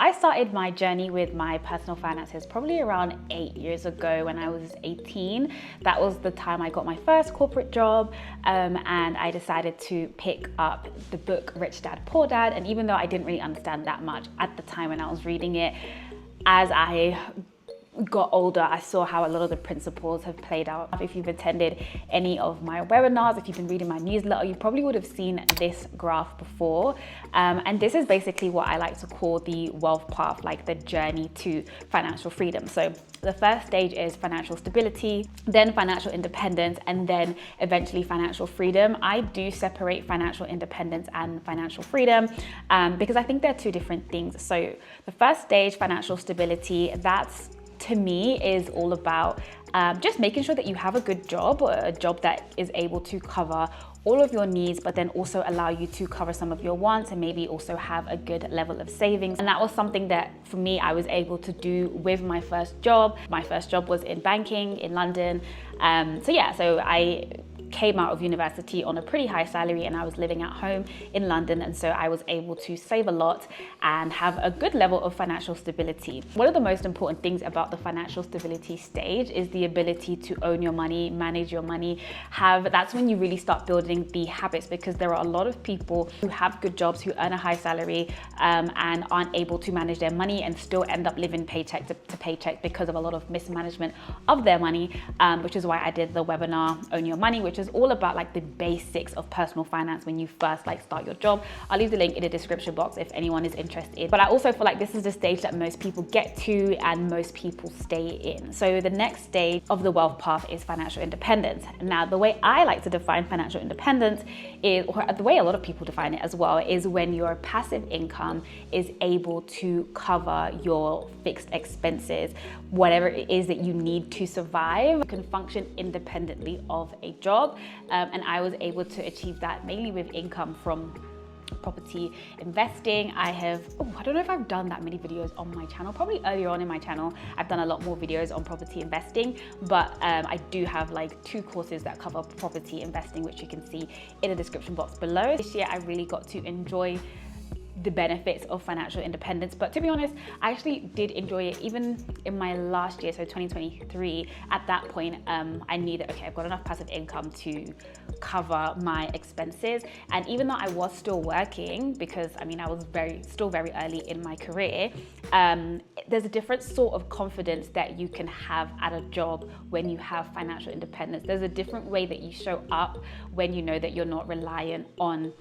I started my journey with my personal finances probably around 8 years ago when I was 18. That was the time I got my first corporate job, and I decided to pick up the book Rich Dad Poor Dad. And even though I didn't really understand that much at the time when I was reading it, as I got older, I saw how a lot of the principles have played out. If you've attended any of my webinars, if you've been reading my newsletter, you probably would have seen this graph before. And this is basically what I like to call the wealth path, like the journey to financial freedom. So the first stage is financial stability, then financial independence, and then eventually financial freedom. I do separate financial independence and financial freedom because I think they're two different things. So the first stage, financial stability, that's to me is all about just making sure that you have a good job, or a job that is able to cover all of your needs, but then also allow you to cover some of your wants and maybe also have a good level of savings. And that was something that for me, I was able to do with my first job. My first job was in banking in London. So I came out of university on a pretty high salary and I was living at home in London, and so I was able to save a lot and have a good level of financial stability. One of the most important things about the financial stability stage is the ability to own your money, manage your money. That's when you really start building the habits, because there are a lot of people who have good jobs, who earn a high salary and aren't able to manage their money and still end up living paycheck to paycheck because of a lot of mismanagement of their money, which is why I did the webinar Own Your Money, which is all about like the basics of personal finance when you first start your job. I'll leave the link in the description box if anyone is interested. But I also feel like this is the stage that most people get to and most people stay in. So the next stage of the wealth path is financial independence. Now, the way I like to define financial independence is, or the way a lot of people define it as well, is when your passive income is able to cover your fixed expenses, whatever it is that you need to survive. You can function independently of a job. And I was able to achieve that mainly with income from property investing. I don't know if I've done that many videos on my channel. Probably earlier on in my channel, I've done a lot more videos on property investing, but I do have like 2 courses that cover property investing, which you can see in the description box below. This year, I really got to enjoy the benefits of financial independence. But to be honest, I actually did enjoy it even in my last year, so 2023. At that point, I knew that, okay, I've got enough passive income to cover my expenses. And even though I was still working, because I was still very early in my career, there's a different sort of confidence that you can have at a job when you have financial independence. There's a different way that you show up when you know that you're not reliant on,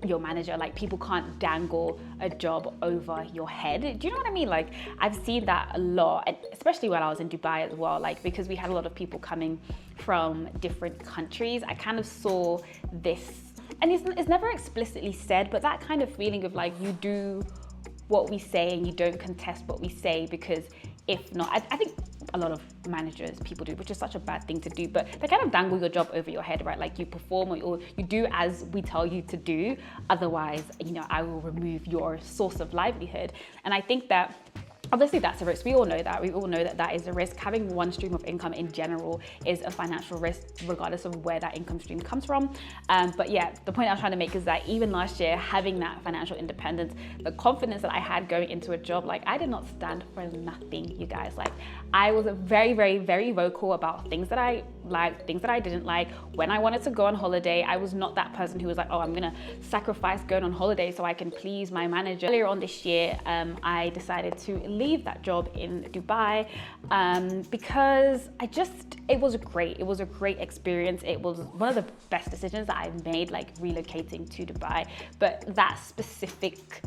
your manager. Like, people can't dangle a job over your head. Do you know what I mean? Like, I've seen that a lot, especially when I was in Dubai as well, because we had a lot of people coming from different countries. I kind of saw this, and it's never explicitly said, but that kind of feeling of like, you do what we say and you don't contest what we say, because if not, I think a lot of managers, people do, which is such a bad thing to do, but they kind of dangle your job over your head, right? Like, you perform or you do as we tell you to do. Otherwise, I will remove your source of livelihood. And I think that obviously that's a risk. We all know that. We all know that that is a risk. Having one stream of income in general is a financial risk, regardless of where that income stream comes from. But yeah, the point I was trying to make is that even last year, having that financial independence, the confidence that I had going into a job, I did not stand for nothing, you guys. I was very, very, very vocal about things that I liked, things that I didn't like. When I wanted to go on holiday, I was not that person who was like, oh, I'm gonna sacrifice going on holiday so I can please my manager. Earlier on this year, I decided to leave that job in Dubai because it was a great experience. It was one of the best decisions that I've made, relocating to Dubai. But that specific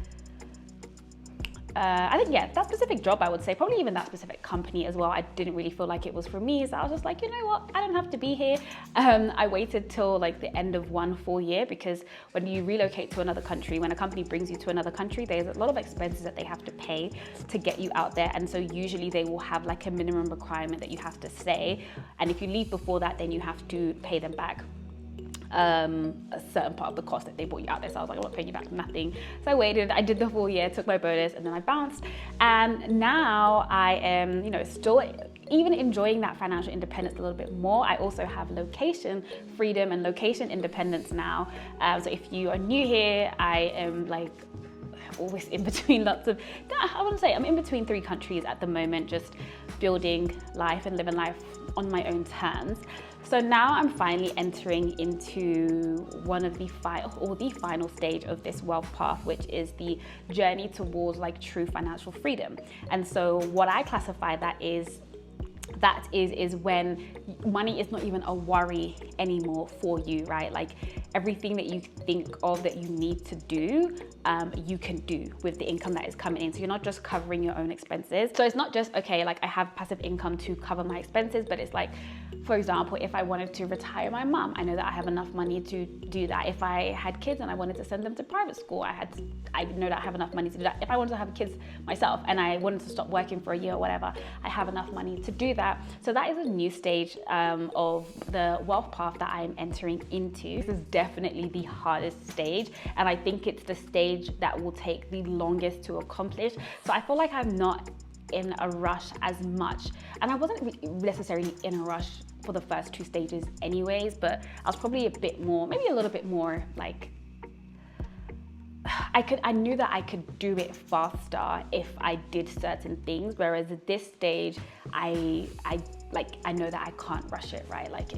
that specific job, I would say, probably even that specific company as well, I didn't really feel like it was for me. So I was just like, you know what, I don't have to be here. I waited till the end of one full year, because when you relocate to another country, when a company brings you to another country, there's a lot of expenses that they have to pay to get you out there. And so usually they will have a minimum requirement that you have to stay. And if you leave before that, then you have to pay them back a certain part of the cost that they brought you out there. So I was like, I'm not paying you back nothing. So I waited, I did the full year, took my bonus, and then I bounced. And now I am, still even enjoying that financial independence a little bit more. I also have location freedom and location independence now. So if you are new here, I am always in between I wouldn't say, I'm in between 3 countries at the moment, just building life and living life on my own terms. So now I'm finally entering into one of the final stage of this wealth path, which is the journey towards like true financial freedom. And so what I classify that is when money is not even a worry anymore for you, right? Like everything that you think of that you need to do, you can do with the income that is coming in. So you're not just covering your own expenses. So it's not just, okay, like I have passive income to cover my expenses, but it's like, for example, if I wanted to retire my mom, I know that I have enough money to do that. If I had kids and I wanted to send them to private school, I know that I have enough money to do that. If I wanted to have kids myself and I wanted to stop working for a year or whatever, I have enough money to do that. So that is a new stage of the wealth path that I'm entering into. This is definitely the hardest stage, and I think it's the stage that will take the longest to accomplish. So I feel like I'm not in a rush as much, and I wasn't necessarily in a rush for the first 2 stages anyways, but I was probably maybe a little bit more like, I knew that I could do it faster if I did certain things, whereas at this stage I know that I can't rush it, right? Like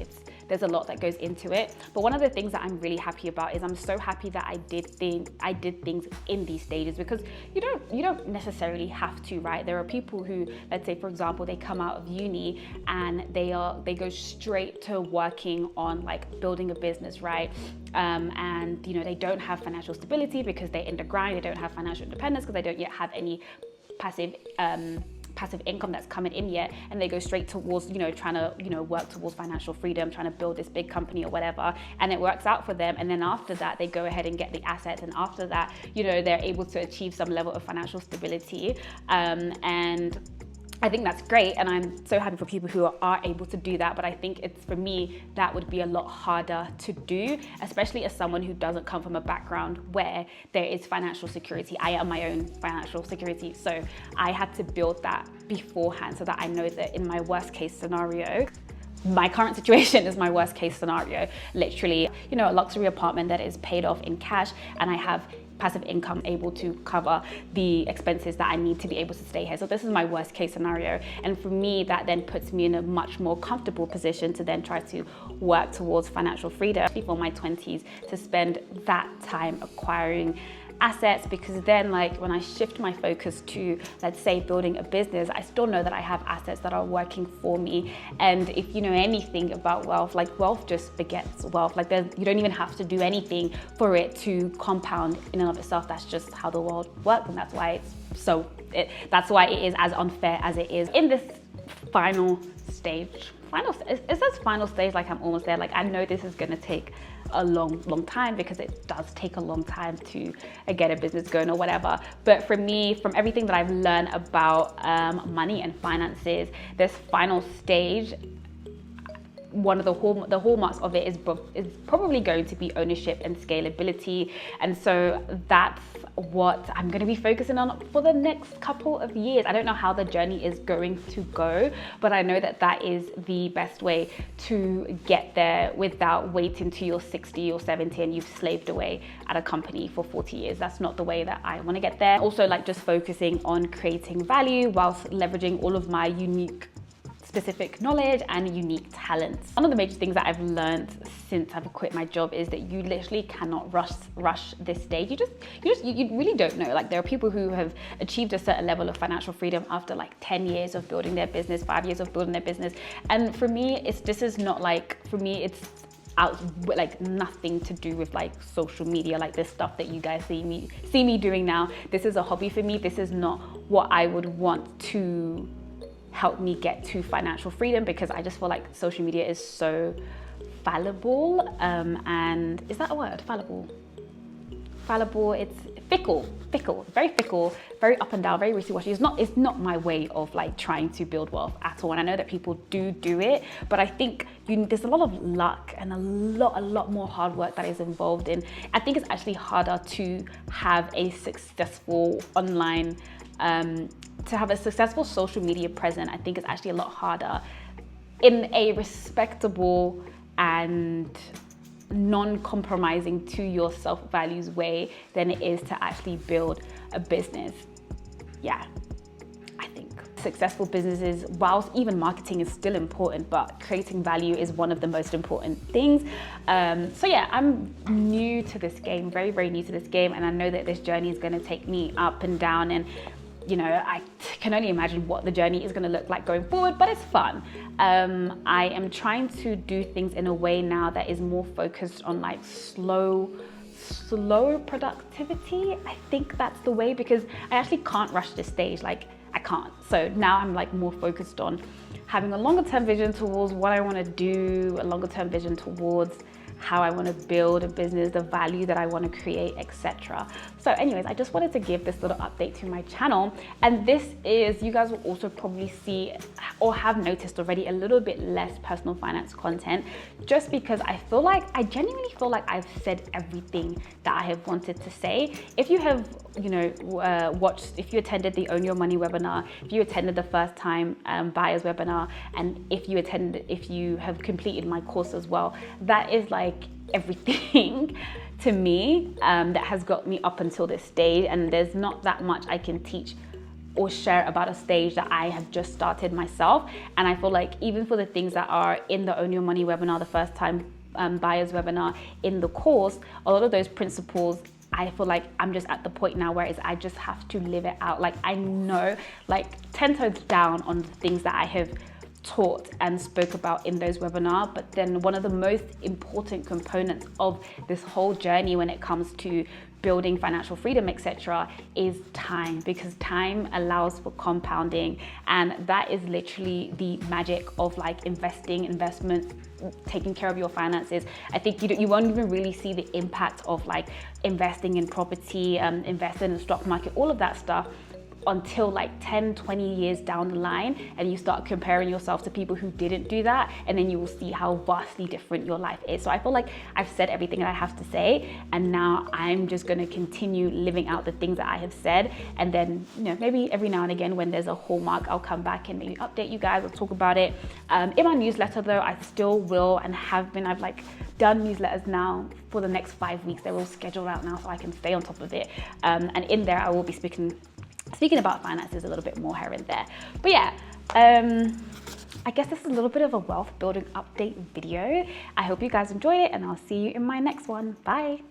there's a lot that goes into it. But one of the things that I'm really happy about is I'm so happy that I did things in these stages, because you don't necessarily have to, right? There are people who, let's say for example, they come out of uni and they go straight to working on like building a business, right? And they don't have financial stability because they're in the grind. They don't have financial independence because they don't yet have any passive income that's coming in yet, and they go straight towards trying to work towards financial freedom, trying to build this big company or whatever, and it works out for them. And then after that they go ahead and get the assets, and after that they're able to achieve some level of financial stability, and I think that's great, and I'm so happy for people who are able to do that. But I think for me, that would be a lot harder to do, especially as someone who doesn't come from a background where there is financial security. I am my own financial security, so I had to build that beforehand so that I know that in my worst case scenario, my current situation is my worst case scenario. Literally, a luxury apartment that is paid off in cash, and I have passive income able to cover the expenses that I need to be able to stay here. So this is my worst case scenario. And for me, that then puts me in a much more comfortable position to then try to work towards financial freedom before my 20s, to spend that time acquiring assets, because then like when I shift my focus to, let's say, building a business, I still know that I have assets that are working for me. And if you know anything about wealth, like wealth just begets wealth. Like you don't even have to do anything for it to compound in and of itself. That's just how the world works, and that's why that's why it is as unfair as it is. In this final stage, it says final stage like I'm almost there. Like I know this is gonna take a long time, because it does take a long time to get a business going or whatever. But for me, from everything that I've learned about money and finances, this final stage, one of the hallmarks of it is probably going to be ownership and scalability. And so that's what I'm going to be focusing on for the next couple of years. I don't know how the journey is going to go, but I know that that is the best way to get there without waiting till you're 60 or 70 and you've slaved away at a company for 40 years. That's not the way that I want to get there. Also, like just focusing on creating value whilst leveraging all of my unique specific knowledge and unique talents. One of the major things that I've learned since I've quit my job is that you literally cannot rush this stage. You really don't know. Like there are people who have achieved a certain level of financial freedom after like 10 years of building their business, 5 years of building their business. And for me, it's like nothing to do with like social media, like this stuff that you guys see me doing now. This is a hobby for me. This is not what I would want to help me get to financial freedom, because I just feel like social media is so fallible, and is that a word? Fallible, it's fickle, very fickle, very up and down, very wishy-washy. It's not my way of like trying to build wealth at all. And I know that people do it, but I think there's a lot of luck and a lot more hard work that is involved in. I think it's actually harder to have a successful online to have a successful social media presence. I think it's actually a lot harder in a respectable and non-compromising to your self-values way than it is to actually build a business. Yeah, I think successful businesses, whilst even marketing is still important, but creating value is one of the most important things. So yeah, I'm new to this game, very, very new to this game. And I know that this journey is going to take me up and down, and you know, I can only imagine what the journey is going to look like going forward, but it's fun. I am trying to do things in a way now that is more focused on like slow productivity. I think that's the way, because I actually can't rush this stage. Like, I can't. So now I'm like more focused on having a longer term vision towards what I want to do, a longer term vision towards how I want to build a business, the value that I want to create, etc. So anyways, I just wanted to give this little update to my channel. And this is, you guys will also probably see or have noticed already, a little bit less personal finance content, just because I genuinely feel like I've said everything that I have wanted to say. If you have, you know, if you attended the Own Your Money webinar, if you attended the first time buyers webinar, and if you have completed my course as well, that is like everything to me that has got me up until this stage. And there's not that much I can teach or share about a stage that I have just started myself. And I feel like even for the things that are in the Own Your Money webinar, the first time buyers webinar, in the course, a lot of those principles, I feel like I'm just at the point now where I just have to live it out. Like, I know, like 10 toes down on the things that I have taught and spoke about in those webinars. But then one of the most important components of this whole journey when it comes to building financial freedom, etc., is time, because time allows for compounding, and that is literally the magic of like investment, taking care of your finances. I think you won't even really see the impact of like investing in property, investing in the stock market, all of that stuff, until like 10, 20 years down the line, and you start comparing yourself to people who didn't do that, and then you will see how vastly different your life is. So I feel like I've said everything that I have to say, and now I'm just going to continue living out the things that I have said. And then, you know, maybe every now and again when there's a hallmark, I'll come back and maybe update you guys or talk about it. In my newsletter though, I still will and have been, I've like done newsletters now for the next 5 weeks. They're all scheduled out now so I can stay on top of it. And in there I will be speaking about finances a little bit more here and there. But yeah, I guess this is a little bit of a wealth building update video. I hope you guys enjoyed it, and I'll see you in my next one. Bye.